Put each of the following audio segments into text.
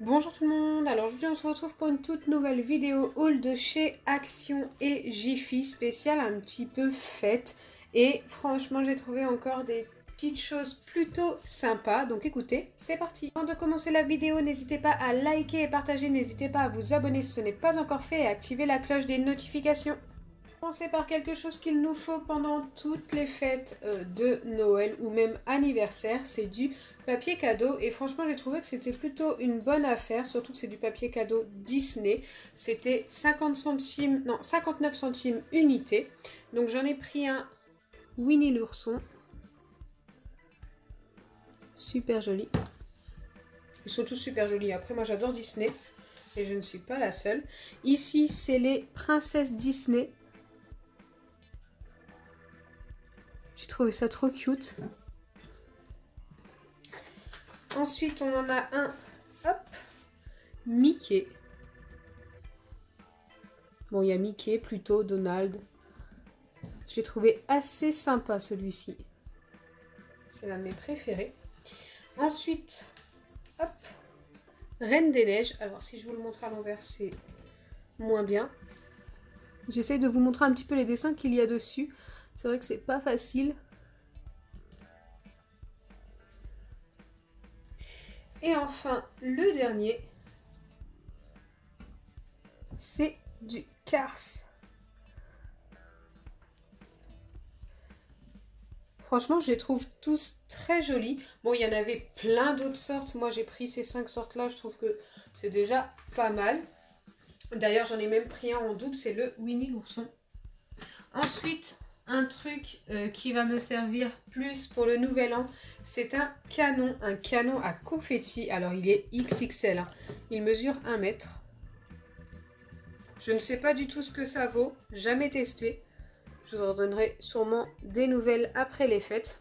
Bonjour tout le monde, alors aujourd'hui on se retrouve pour une toute nouvelle vidéo haul de chez Action et Jiffy spéciale un petit peu fête. Et franchement j'ai trouvé encore des petites choses plutôt sympas, donc écoutez, c'est parti. Avant de commencer la vidéo, n'hésitez pas à liker et partager, n'hésitez pas à vous abonner si ce n'est pas encore fait et à activer la cloche des notifications. Commencer par quelque chose qu'il nous faut pendant toutes les fêtes de Noël ou même anniversaire, c'est du papier cadeau et franchement j'ai trouvé que c'était plutôt une bonne affaire, surtout que c'est du papier cadeau Disney. C'était 59 centimes unité. Donc j'en ai pris un Winnie l'ourson. Super joli. Ils sont tous super jolis. Après moi j'adore Disney et je ne suis pas la seule. Ici c'est les princesses Disney. J'ai trouvé ça trop cute. Ensuite, on en a un, hop, Mickey. Bon, il y a Mickey, plutôt Donald. Je l'ai trouvé assez sympa, celui-ci. C'est l'un de mes préférés. Ensuite, hop, Reine des Neiges. Alors, si je vous le montre à l'envers, c'est moins bien. J'essaye de vous montrer un petit peu les dessins qu'il y a dessus. C'est vrai que c'est pas facile. Et enfin, le dernier, c'est du Cars. Franchement, je les trouve tous très jolis. Bon, il y en avait plein d'autres sortes. Moi, j'ai pris ces 5 sortes-là. Je trouve que c'est déjà pas mal. D'ailleurs, j'en ai même pris un en double. C'est le Winnie l'ourson. Ensuite, un truc qui va me servir plus pour le nouvel an, c'est un canon à confetti. Alors il est XXL, hein. Il mesure 1 mètre. Je ne sais pas du tout ce que ça vaut, jamais testé. Je vous en donnerai sûrement des nouvelles après les fêtes.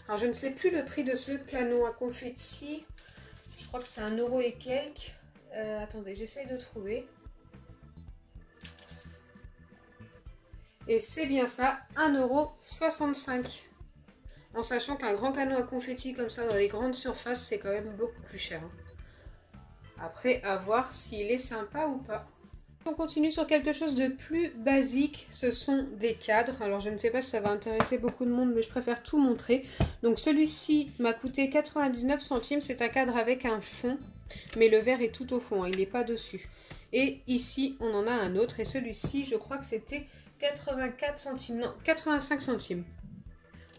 Alors je ne sais plus le prix de ce canon à confetti. Je crois que c'est 1 € et quelques. Attendez, j'essaye de trouver. Et c'est bien ça, 1,65 €. En sachant qu'un grand canon à confetti comme ça dans les grandes surfaces, c'est quand même beaucoup plus cher. Après, à voir s'il est sympa ou pas. On continue sur quelque chose de plus basique, ce sont des cadres. Alors je ne sais pas si ça va intéresser beaucoup de monde, mais je préfère tout montrer. Donc celui-ci m'a coûté 99 centimes, c'est un cadre avec un fond, mais le verre est tout au fond, hein, il n'est pas dessus. Et ici, on en a un autre, et celui-ci, je crois que c'était 84 centimes, non, 85 centimes.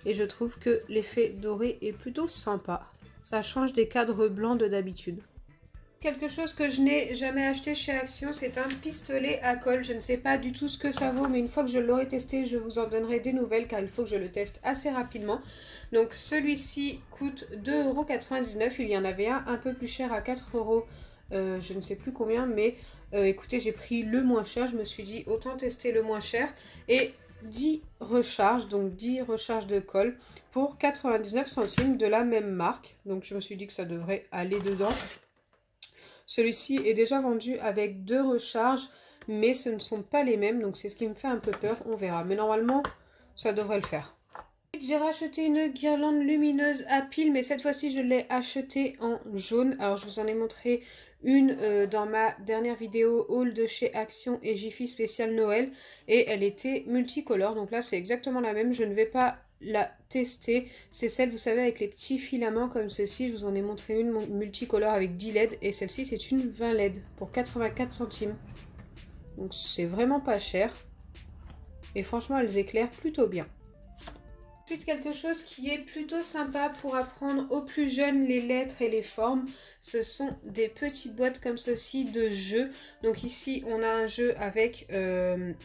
Et je trouve que l'effet doré est plutôt sympa. Ça change des cadres blancs de d'habitude. Quelque chose que je n'ai jamais acheté chez Action, c'est un pistolet à colle. Je ne sais pas du tout ce que ça vaut, mais une fois que je l'aurai testé, je vous en donnerai des nouvelles car il faut que je le teste assez rapidement. Donc celui-ci coûte 2,99 €. Il y en avait un peu plus cher à 4 €. Je ne sais plus combien, mais écoutez, j'ai pris le moins cher. Je me suis dit autant tester le moins cher. Et 10 recharges, donc 10 recharges de colle pour 99 centimes de la même marque. Donc je me suis dit que ça devrait aller dedans. Celui-ci est déjà vendu avec 2 recharges, mais ce ne sont pas les mêmes, donc c'est ce qui me fait un peu peur, on verra. Mais normalement, ça devrait le faire. J'ai racheté une guirlande lumineuse à piles, mais cette fois-ci je l'ai achetée en jaune. Alors je vous en ai montré une dans ma dernière vidéo haul de chez Action et Jiffy spécial Noël, et elle était multicolore, donc là c'est exactement la même. Je ne vais pas la tester, c'est celle, vous savez, avec les petits filaments comme ceci. Je vous en ai montré une multicolore avec 10 LED, et celle-ci c'est une 20 LED pour 84 centimes. Donc c'est vraiment pas cher, et franchement elles éclairent plutôt bien. Ensuite, quelque chose qui est plutôt sympa pour apprendre aux plus jeunes les lettres et les formes, ce sont des petites boîtes comme ceci de jeux. Donc ici on a un jeu avec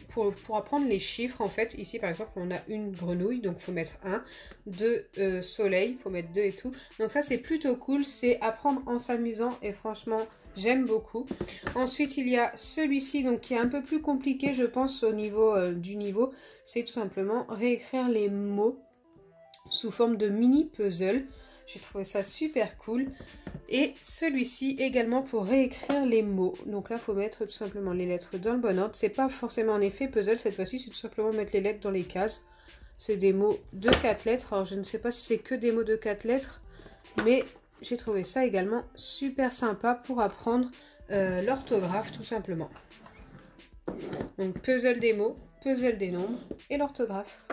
pour apprendre les chiffres en fait. Ici par exemple on a une grenouille, donc il faut mettre 1, 2 soleil, il faut mettre 2 et tout. Donc ça c'est plutôt cool, c'est apprendre en s'amusant et franchement j'aime beaucoup. Ensuite il y a celui-ci donc qui est un peu plus compliqué je pense au niveau du niveau. C'est tout simplement réécrire les mots sous forme de mini puzzle. J'ai trouvé ça super cool. Et celui-ci également pour réécrire les mots. Donc là, il faut mettre tout simplement les lettres dans le bon ordre. C'est pas forcément un effet puzzle cette fois-ci, c'est tout simplement mettre les lettres dans les cases. C'est des mots de 4 lettres. Alors je ne sais pas si c'est que des mots de 4 lettres, mais j'ai trouvé ça également super sympa pour apprendre l'orthographe tout simplement. Donc puzzle des mots, puzzle des nombres et l'orthographe.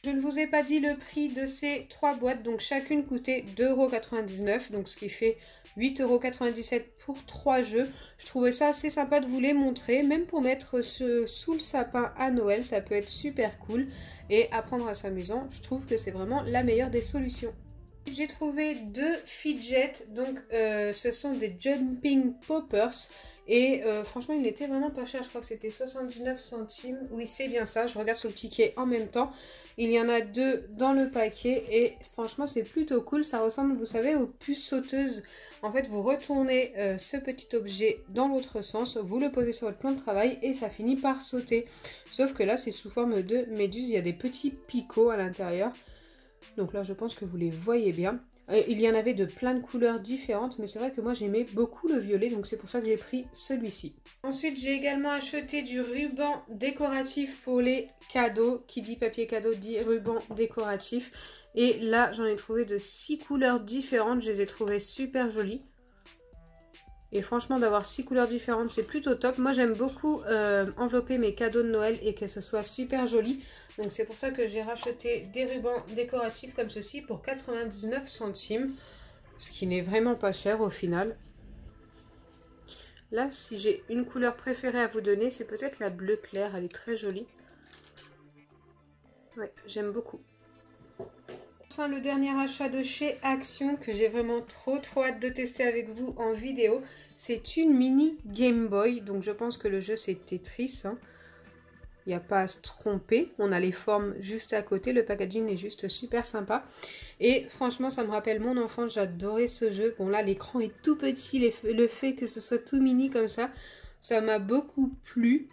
Je ne vous ai pas dit le prix de ces 3 boîtes, donc chacune coûtait 2,99 €, donc ce qui fait 8,97 € pour 3 jeux. Je trouvais ça assez sympa de vous les montrer, même pour mettre sous le sapin à Noël, ça peut être super cool. Et apprendre à s'amusant, je trouve que c'est vraiment la meilleure des solutions. J'ai trouvé 2 fidgets, donc ce sont des jumping poppers. Et franchement, il était vraiment pas cher, je crois que c'était 79 centimes. Oui, c'est bien ça, je regarde sur le ticket en même temps. Il y en a 2 dans le paquet et franchement, c'est plutôt cool. Ça ressemble, vous savez, aux puces sauteuses. En fait, vous retournez ce petit objet dans l'autre sens, vous le posez sur votre plan de travail et ça finit par sauter. Sauf que là, c'est sous forme de méduse, il y a des petits picots à l'intérieur. Donc là, je pense que vous les voyez bien. Il y en avait de plein de couleurs différentes, mais c'est vrai que moi j'aimais beaucoup le violet, donc c'est pour ça que j'ai pris celui-ci. Ensuite, j'ai également acheté du ruban décoratif pour les cadeaux. Qui dit papier cadeau dit ruban décoratif. Et là, j'en ai trouvé de 6 couleurs différentes, je les ai trouvées super jolies. Et franchement, d'avoir 6 couleurs différentes, c'est plutôt top. Moi, j'aime beaucoup envelopper mes cadeaux de Noël et que ce soit super joli. Donc, c'est pour ça que j'ai racheté des rubans décoratifs comme ceci pour 99 centimes. Ce qui n'est vraiment pas cher au final. Là, si j'ai une couleur préférée à vous donner, c'est peut-être la bleu clair. Elle est très jolie. Ouais, j'aime beaucoup. Enfin, le dernier achat de chez Action que j'ai vraiment trop hâte de tester avec vous en vidéo, c'est une mini Game Boy. Donc je pense que le jeu c'est Tetris, hein. Il n'y a pas à se tromper, on a les formes juste à côté, le packaging est juste super sympa. Et franchement ça me rappelle mon enfance, j'adorais ce jeu. Bon là l'écran est tout petit, le fait que ce soit tout mini comme ça m'a beaucoup plu.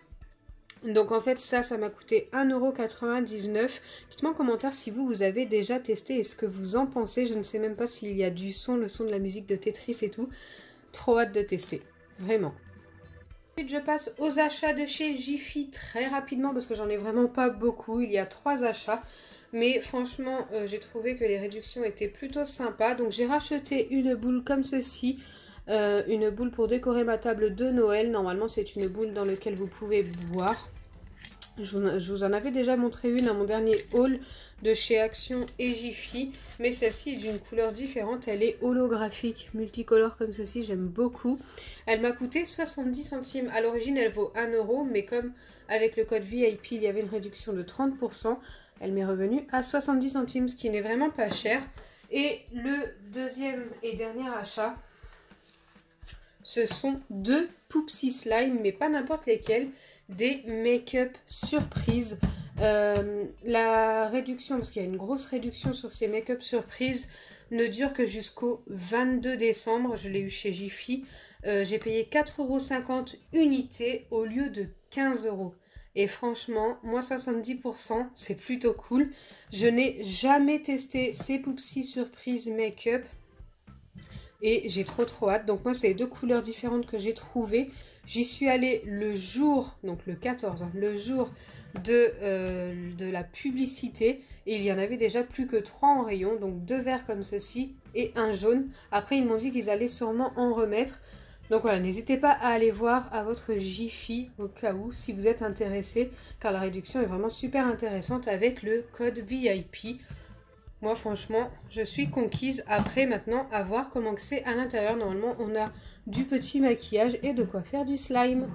Donc en fait ça m'a coûté 1,99 €. Dites-moi en commentaire si vous avez déjà testé et ce que vous en pensez. Je ne sais même pas s'il y a du son, le son de la musique de Tetris et tout. Trop hâte de tester, vraiment. Ensuite je passe aux achats de chez Jiffy très rapidement parce que j'en ai vraiment pas beaucoup. Il y a 3 achats. Mais franchement j'ai trouvé que les réductions étaient plutôt sympas. Donc j'ai racheté une boule comme ceci. Une boule pour décorer ma table de Noël. Normalement, c'est une boule dans laquelle vous pouvez boire. Je vous en avais déjà montré une à mon dernier haul de chez Action et Jiffy. Mais celle-ci est d'une couleur différente. Elle est holographique, multicolore comme ceci. J'aime beaucoup. Elle m'a coûté 70 centimes. À l'origine, elle vaut 1 €. Mais comme avec le code VIP, il y avait une réduction de 30%, elle m'est revenue à 70 centimes, ce qui n'est vraiment pas cher. Et le deuxième et dernier achat, ce sont 2 Poupsy Slime, mais pas n'importe lesquels, des make-up surprises. La réduction, parce qu'il y a une grosse réduction sur ces make-up surprises, ne dure que jusqu'au 22 décembre. Je l'ai eu chez Jiffy. J'ai payé 4,50 € unité au lieu de 15 €. Et franchement, moins 70%, c'est plutôt cool. Je n'ai jamais testé ces Poupsy surprises make-up. Et j'ai trop hâte. Donc moi c'est les 2 couleurs différentes que j'ai trouvées. J'y suis allée le jour, donc le 14, hein, le jour de la publicité. Et il y en avait déjà plus que 3 en rayon. Donc 2 verts comme ceci et un jaune. Après ils m'ont dit qu'ils allaient sûrement en remettre. Donc voilà, n'hésitez pas à aller voir à votre Jiffy au cas où si vous êtes intéressé. Car la réduction est vraiment super intéressante avec le code VIP. Moi franchement je suis conquise. Après maintenant à voir comment c'est à l'intérieur. Normalement on a du petit maquillage et de quoi faire du slime.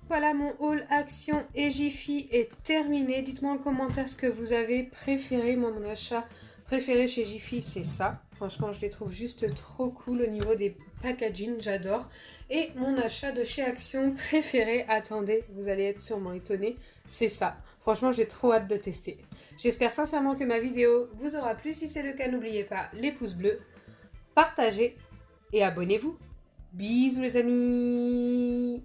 Voilà, mon haul Action et Jiffy est terminé. Dites-moi en commentaire ce que vous avez préféré. Moi mon achat préféré chez Jiffy c'est ça. Franchement je les trouve juste trop cool au niveau des packaging, j'adore. Et mon achat de chez Action préféré, attendez, vous allez être sûrement étonnés, c'est ça. Franchement j'ai trop hâte de tester. J'espère sincèrement que ma vidéo vous aura plu. Si c'est le cas, n'oubliez pas les pouces bleus, partagez et abonnez-vous. Bisous les amis!